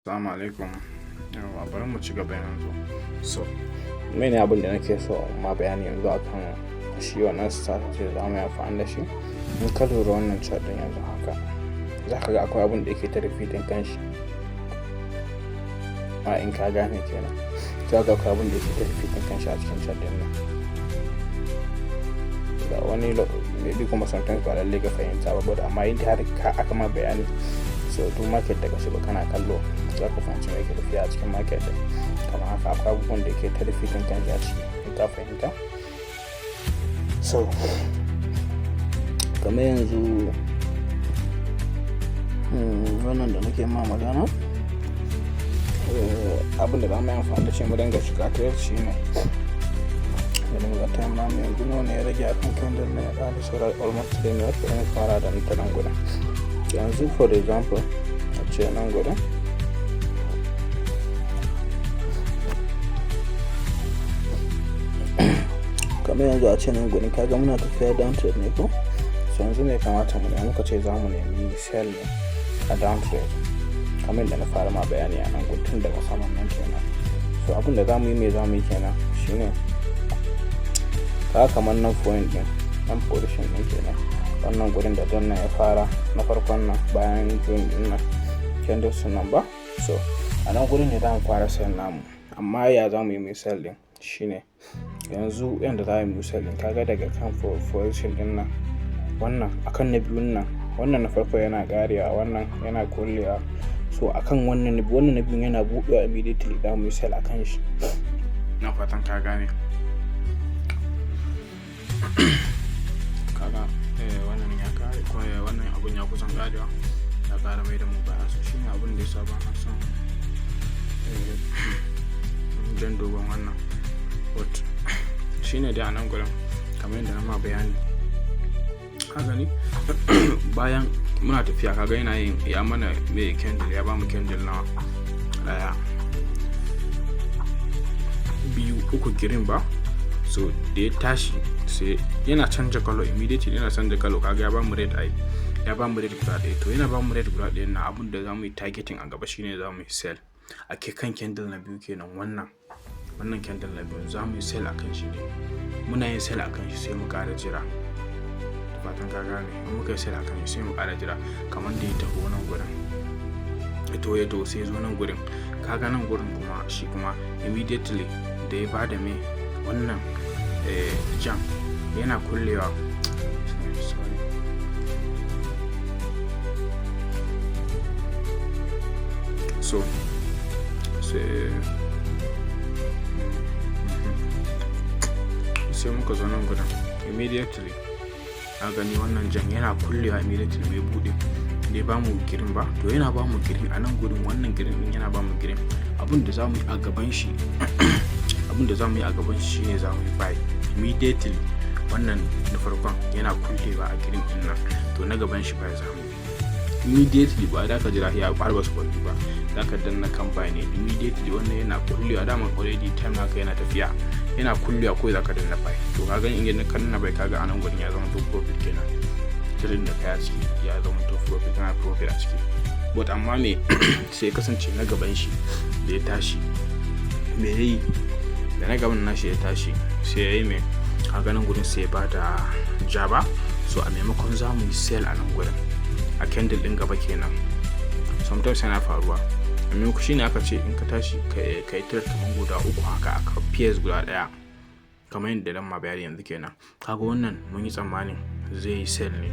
Assalamu alaikum. Yawa bari mu ci gaba yanzu. So, mene abin da nake so ma bayani yanzu akan shi wannan strategy da zamu yi amfani da shi. In ka lura wannan chart din yanzu haka, za ka ga akwai abin da yake ta repeating kanshi. In ka gane kenan. Za ka ga akwai abin da yake ta repeating kanshi a cikin chart din nan. Da wani maybe kuma sometimes ba lalle ka fahimta ba, but amma in har ka aka ma bayani, so duk market da ka shiga kana kallo za ka fahimci me yake tafiya a cikin market din. Kamar haka akwai abubuwan da yake ta repeating kanshi a ciki, in ka fahimta. So, kamar yanzu wannan da nake ma magana, abin da za mu yi amfani da shi mu dinga shiga ta shi ne ganin ga time na mu yanzu ne ya rage a kan candle na ya ƙara saura almost 3 minutes da ya fara da ta nan gudan. Yanzu for example a ce nan gudan kamar yanzu a ce nan gudan kaga muna tafiya down trade ne ko, so yanzu ne kamata mu ne muka ce za mu nemi sell ne a down trade kamar da na fara ma bayani a nan gudun daga saman nan kenan. So abin da za mu yi me za mu yi kenan shine ka kamar nan point din nan position din kenan, wannan gurin da don ya fara na farkon nan bayan join din nan candles nan ba. So a nan gurin ne za mu fara sell namu, amma ya za mu yi mai sell din shine yanzu yanda za mu yi sell din kaga daga kan position din nan wannan akan na biyun nan, wannan na farko yana karewa, wannan yana kullewa. So akan wannan na biyun yana buɗewa immediately za mu yi sell akan shi. Na fatan ka gane. Kaga wannan ya kare ko wannan abun ya kusan karewa ya kara mai da mu baya. So shine abun da yasa ba na son dan dogon wannan, but shine dai a nan gurin kamar yadda na ma bayani. Ka gani bayan muna tafiya kaga yana yin ya mana mai candle, ya ba mu candle na daya biyu uku green ba. So da ya tashi sai yana canja color immediately, yana canja color kaga ya ba mu red eye, ya ba mu red guda ɗaya. To yana ba mu red guda ɗaya na abun da za mu yi targeting a gaba shine za mu yi sell a ke kan candle na biyu kenan. Wannan candle na biyu za mu yi sell akan shi ne, muna yin sell akan shi sai mu ƙara jira. Fatan ka gane, in muka yi sell akan shi sai mu ƙara jira kamar da ya taho nan gurin, ya to sai zo nan gurin. Kaga nan gurin kuma shi kuma immediately da ya bada mai wannan jam yana kullewa. So sai muka zo nan gudan immediately a gani wannan jan yana kullewa immediately mai bude da ba mu girin ba. To yana ba mu girin a nan gudun, wannan girin din yana ba mu girin. Abin da za mu yi a gaban shi shine za mu yi buy immediately. Wannan da farkon yana kullewa a girin din nan, to na gaban shi buy za mu yi immediately. Ba da ka jira ya barba su kwalli ba, za ka danna kan buy ne immediately. Wannan yana kullewa dama already time naka yana tafiya, yana kullewa ko za ka danna buy. To ka gani in ka danna buy kaga a nan gudun ya zama to profit kenan. Tirin da kaya ciki ya zama to profit, kana profit a ciki. But amma me sai kasance na gaban shi da ya tashi me yayi, da na gaban nashi ya tashi sai yayi me a ganin gurin sai ba da jaba. So a maimakon za mu yi sell a nan gurin a candle din gaba kenan. Sometimes yana faruwa a maimakon shine aka ce in ka tashi ka yi trade kamar guda uku haka aka PS guda daya kamar yadda dan ma bayani yanzu kenan. Kaga wannan mun yi tsammanin zai yi sell ne,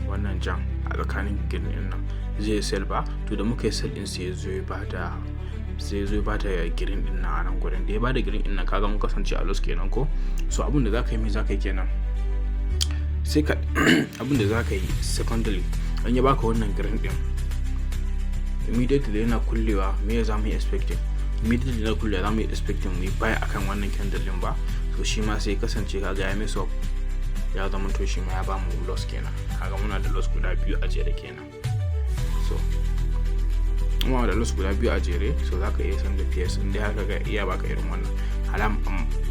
wannan jan a tsakanin green din nan zai sell ba. To da muka yi sell din sai zo ya bata green din nan a nan gurin. Da ya bada green din nan kaga mun kasance a loss kenan ko. So abin da zaka yi me zaka yi kenan, sai ka abin da zaka yi secondly an ya baka wannan green din immediately yana kullewa me za mu yi expecting, immediately na kullewa za mu yi expecting mu yi buy akan wannan candle din ba. So shi ma sai kasance kaga ya mess up, ya zama to shi ma ya ba mu loss kenan. Kaga muna da loss guda biyu a jere kenan. So muna da loss guda biyu a jere, so zaka iya san da PS inda haka ga iya baka irin wannan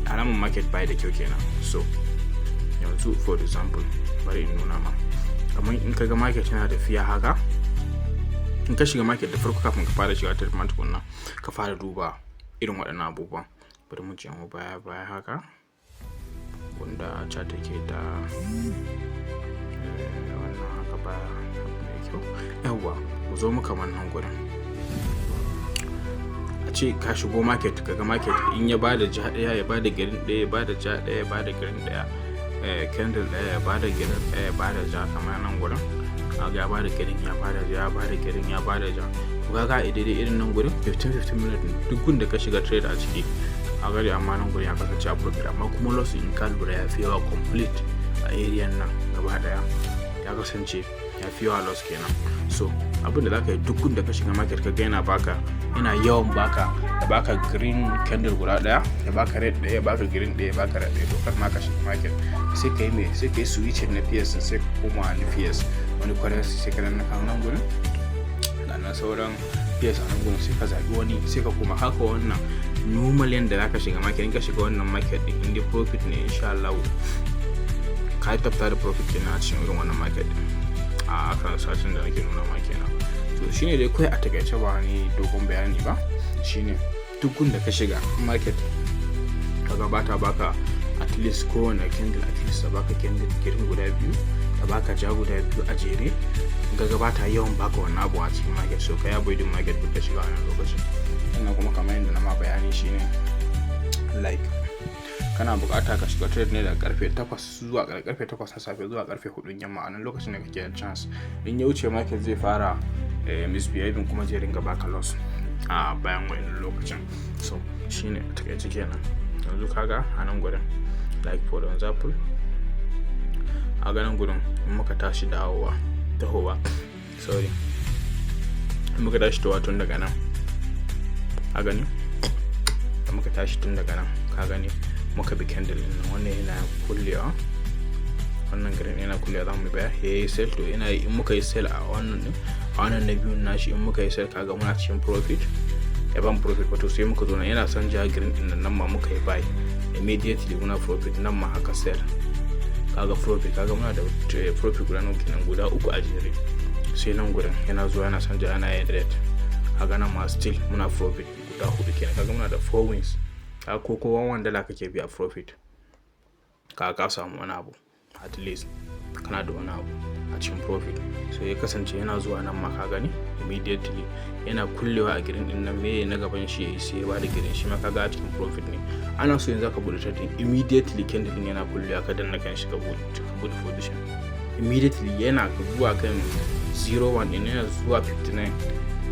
alaman market buy da kyau kenan. So yanzu for example bari in nuna ma, kamar in kaga market yana tafiya haka in ka shiga market da farko kafin ka fara shiga trade ma tukunna ka fara duba irin waɗannan abubuwan. Bari mu je mu baya haka wanda chart take da wannan haka baya mai kyau. Yawwa mu zo mu kamar nan gurin a ce ka shigo market kaga market in ya bada ja daya ya bada green daya ya bada ja daya ya bada green daya candle daya ya bada green daya ya bada ja kamar nan gurin kaga ya bada green ya bada ja ya bada green ya bada ja kaga daidai irin nan gurin 15 minutes duk gunda ka shiga trade a ciki a gari amma nan gurin ya kasance a profit amma kuma loss in ka lura ya fi yawa complete a area nan gaba daya ya kasance ya fi yawa loss kenan. So abin da zaka yi duk gunda ka shiga market ka ga yana yawan baka ya baka green candle guda daya ya baka red daya ya baka green daya ya baka red daya to kar ma ka shiga market sai kai me sai kai switch na PS sai ka koma ni PS wani currency sai ka danna kan nan gurin da na sauran PS a nan gurin sai ka zabi wani sai ka koma haka wannan normal yanda zaka shiga market in ka shiga wannan market din inda profit ne insha Allah ka tabbata da profit kenan a cikin irin wannan market a kan sashen da nake nuna ma kenan. To shine dai kai a takaice ba ni dogon bayani ba, shine duk gunda ka shiga market kaga baka at least kowane candle at least da baka candle green guda biyu da baka ja guda biyu a jere kaga bata yawan baka wannan abu a cikin market so kai avoid market ka shiga wannan lokacin. Sannan kuma kamar yadda na ma bayani shine like kana bukata ka shiga trade ne daga karfe 8 zuwa karfe 8 na safe zuwa karfe 4 yamma a nan lokacin da kake da chance. In ya wuce market zai fara misbehaving kuma zai ringa baka loss a bayan wannan lokacin. So shine takeice kenan. Yanzu kaga a nan gurin like for example a ganin gurin in muka tashi tahowa sorry in muka tashi tun daga nan a gani muka tashi tun daga nan ka gani muka bi candle din wannan yana kullewa wannan green yana kullewa zamu bayar yayi sell to ina in muka yi sell a wannan na biyun nashi in muka yi sell kaga muna cikin profit ya ban profit wato sai muka zo nan yana son ja green din nan ma muka yi buy immediately muna profit nan ma haka sell kaga profit kaga muna da profit guda uku a jere sai nan gurin yana zuwa yana son ja yana yin red kaga nan ma still muna profit guda hudu kenan kaga muna da 4 wins ko $1 kake biya profit ka samu wani abu at least kana da wani abu a cikin profit. So ya kasance yana zuwa nan ma ka gani immediately yana kullewa a green din nan me na gaban shi yayi sai ba da green shi ma kaga a cikin profit ne. Ana so yanzu ka bude trading immediately candle din yana kullewa ka danna kan shi ka bude position immediately yana zuwa kan 01 din yana zuwa 59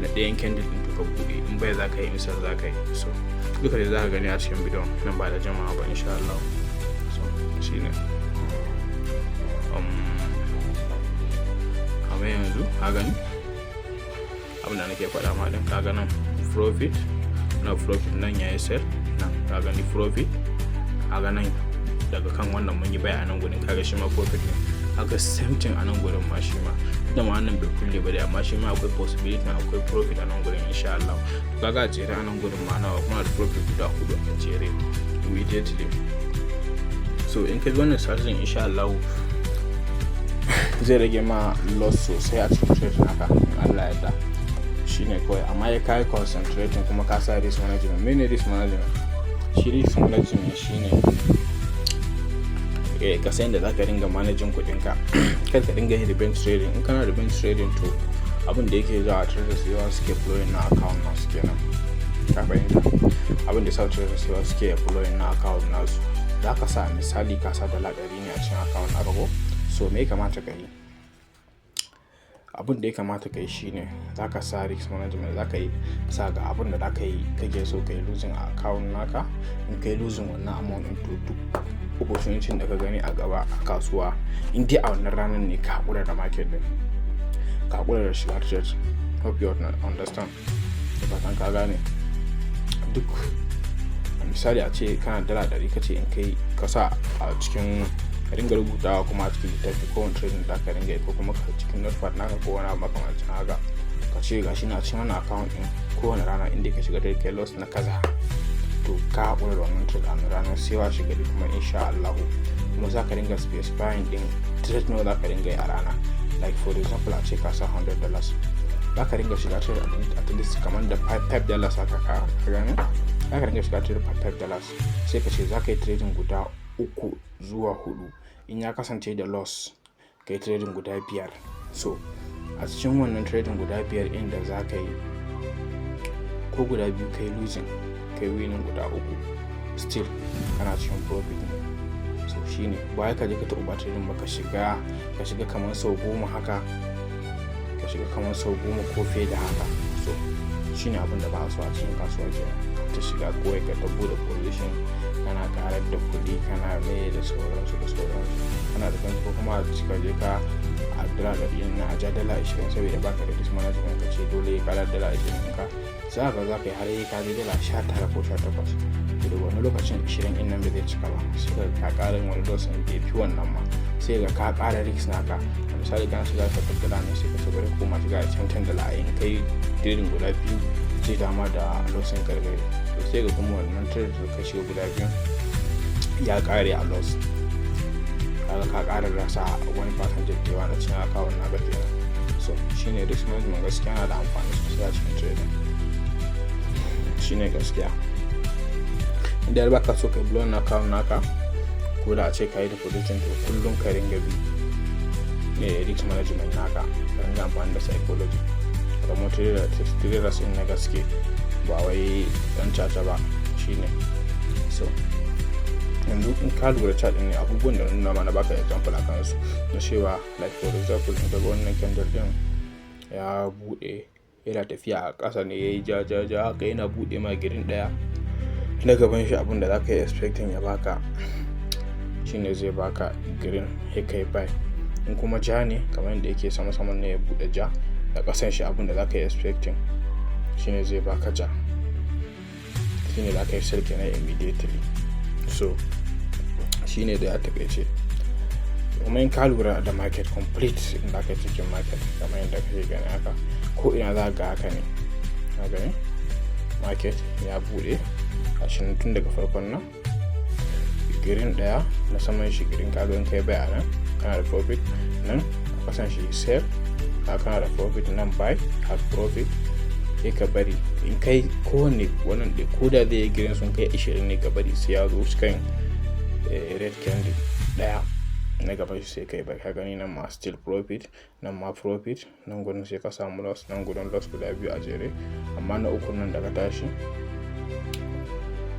na ɗayan candle din to ka bude in bai za ka yi misal za ka yi. So duka da za ka gani a cikin bidiyon nan ba da jama'a ba insha Allah. So shine amma yanzu ka gani abin da nake faɗa ma din ka ga nan profit nan yayi sell nan ka gani profit ka ga nan daga kan wannan mun yi bayanan gudun kaga shi ma profit ne haka same thing a nan gurin ma shi ma da ma wannan bai kulle ba dai amma shi ma akwai possibility akwai profit a nan gurin insha Allah. Kaga a jere a nan gurin ma nawa kuma da profit guda hudu a jere immediately. So in kai wannan strategy insha Allah zai rage ma loss sosai a cikin trade naka in Allah ya da shine kawai amma ya kai concentrating kuma ka sa risk management. Mene risk management? Shi risk management shine ka san da zaka ringa managing kudin ka kar ka ringa yin bench trading. In kana da bench trading to abin da yake zuwa traders yawa suke flowing na account nasu kenan ka fahimta abin da sa traders yawa suke flowing na account nasu zaka sa misali ka sa $100 ne a cikin account na rago. So me ya kamata ka yi? Abin da ya kamata ka yi shine zaka sa risk management zaka yi sa ga abin da zaka yi kake so kai losing a account naka in kai losing wannan amount din to duk opportunity da ka gani a gaba a kasuwa in dai a wannan ranar ne ka hakura da market din ka hakura da shiga trade. Hope you understand. Da fatan ka gane duk misali a ce kana $100 kace in kai ka sa a cikin ka ringa rubutawa kuma a cikin littafi ko wani trading da ka ringa ko kuma ka cikin notepad naka ko wani makamancin haka ka ce gashi na cikin wannan account din kowane rana inda ka shiga trade kai loss na kaza to ka hakura da wannan trade a ranar sai wa shiga kuma insha Allah kuma za ka ringa specifying din trade nawa za ka ringa yi a rana. Like for example a ce ka sa $100 za ka ringa shiga trade at least kamar da $5 haka ka gane, za ka ringa shiga trade $5 sai ka ce za ka yi trading guda 3 zuwa 4. in ya kasance da loss ka yi trading guda 5. so a cikin wannan trading guda 5 inda za ka yi ko guda 2 kai losing kai winning guda 3 still kana cikin profit ne. so shine ba ka je ka taɓa trading ba ka shiga kamar sau 10 haka, ka shiga kamar sau 10 ko fiye da haka. so shine abin da ba a so a cikin kasuwa kenan, ta shiga kawai ka tabo da position kana karar da kuɗi kana mai da sauransu kana da kanka, ko kuma a cika je ka a dala ɗari na a ja dala 20 saboda baka da risk management ka ce dole ka karar dala 20 ka za ka yi har ka je dala 19 ko 18. da wani lokacin 20 in nan bai zai cika ba, sai ka ƙara wani dosin bai fi wannan ma, sai ka ƙara risk naka. misali kana shiga ka tabbata ne sai ka ce bari koma shiga a can $10 in kai trading guda 2 zai dama da losin karbe, to sai ga kuma wannan trade da ka shiga guda 2 ya ƙare a loss, kaga ka ƙara rasa wani percentage da yawa na cikin akawun naka kenan. so shine risk management gaskiya na da amfani sosai a cikin trading, shine gaskiya. idan ba ka so ka blow na account naka, ko da a ce ka yi deposition, to kullum ka ringa bi risk management naka, ka ringa amfani da psychology da traders in na gaske ba wai dan caca ba shine. so yanzu in ka lura chart ne abubuwan da nuna mana baka example akan su na cewa like for example in ga wannan candle din ya bude yana tafiya a ƙasa ne yayi ja haka yana bude ma girin daya na gaban shi, abin da za ka yi expecting ya baka shine zai baka green kai buy. in kuma ja ne kamar yadda yake sama ne ya bude ja da kasan shi, abin da za ka yi expecting shine zai baka ja, shine za ka yi sell kenan immediately. so shine da ya takaice. kuma in ka lura da market complete in da ka cikin market kamar yadda kake gani haka, ko ina za ga haka ne, ka gani market ya bude ashin tun daga farkon nan girin daya na saman shi girin, kaga in kai bai nan kana da profit, nan a kasan shi sell kana da profit, nan buy have profit. sai ka bari in kai kowanne wannan da koda zai yi girin sun kai 20 ne, ka bari sai ya zo kan red candle daya na gaban shi sai kai bai, ka gani nan ma still profit, nan ma profit, nan gudun sai ka samu loss, nan gudun loss guda 2 a jere. amma na uku nan daga tashi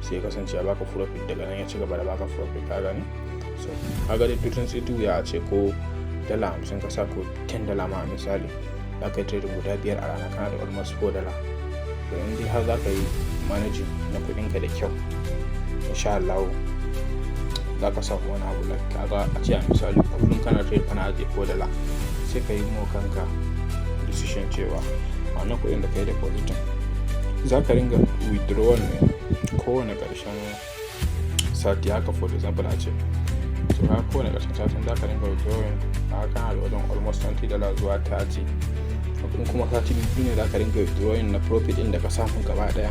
sai kasance ya baka profit, daga nan ya ci gaba da baka profit, ka gani. so kaga da tutun sai ya ce ko $50 ka sa ko $10 ma misali, za ka yi trading guda 5 a rana, kana da almost $4. to in dai har za ka yi managing na kuɗinka da kyau, insha Allah za ka samu wani abu da kaga a ce a misali kullum kana trade kana ajiye $4, sai ka yi mu kanka decision cewa wannan kuɗin da ka yi depositin za ka ringa withdrawal ne kowane ƙarshen sati haka, for example a ce so ka kowane ƙarshen satin za ka ringa withdrawing a kana da wajen almost $20 zuwa 30. in kuma sati biyu ne za ka ringa withdrawing na profit ɗin da ka samu gaba ɗaya,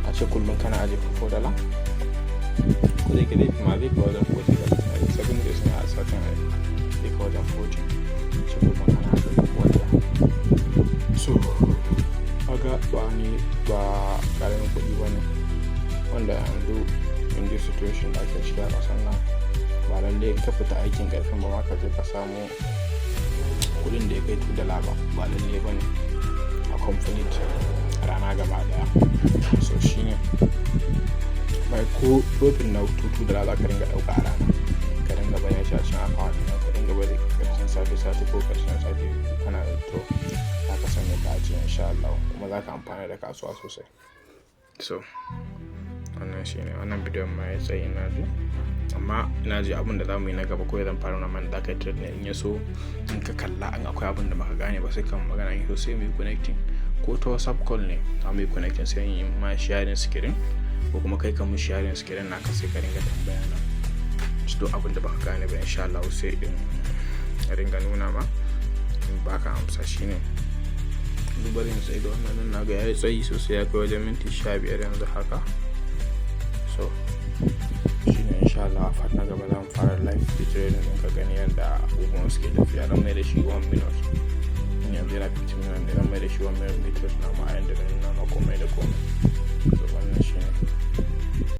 a ce kullum kana ajiye $4 ko zai ke ma zai kawo wajen $40 7 days ne a satin zai kawo wajen $40, ce kullum kana ajiye $4. so kaga ba karamin kuɗi ba ne, wanda yanzu in this situation da ake shiga a ƙasar nan ba lalle ka fita aikin ƙarfin ba ma ka je ka samu kuɗin da ya kai $2 ba lalle ba ne a complete rana gaba daya. so shine bai ko profit na $2 za ka ringa ɗauka a rana, ka ringa bayan shi a cikin account ɗin ka ringa bari ƙarshen sati ko ƙarshen sati kana to za ka sanya ka ajiye insha Allah, kuma za ka amfana da kasuwa sosai. so wannan shine wannan bidiyon ma ya tsayi na ji, amma ina ji abin da za mu yi na gaba ko zan fara na man da kai trade ne in ya so in ka kalla an akwai abin da baka gane ba sai kan magana in so sai mu yi connecting ko ta WhatsApp call ne za mu yi connecting sai in yi ma sharing screen ko kuma kai kan mu sharing screen naka sai ka ringa tambaya na duk abin da baka gane ba insha Allah sai in ringa nuna ma in baka amsa. shine dubarin sai da wannan na ga yayi tsayi sosai, ya kai wajen minti 15 yanzu haka. so shine insha Allah a na gaba zan fara live trading din ka gani yadda abubuwan suke tafiya, dan mai da shi 1 minute in yanzu yana 15 million ne zan mai da shi 1 million liters na ma a yanda na nuna ma komai da komai.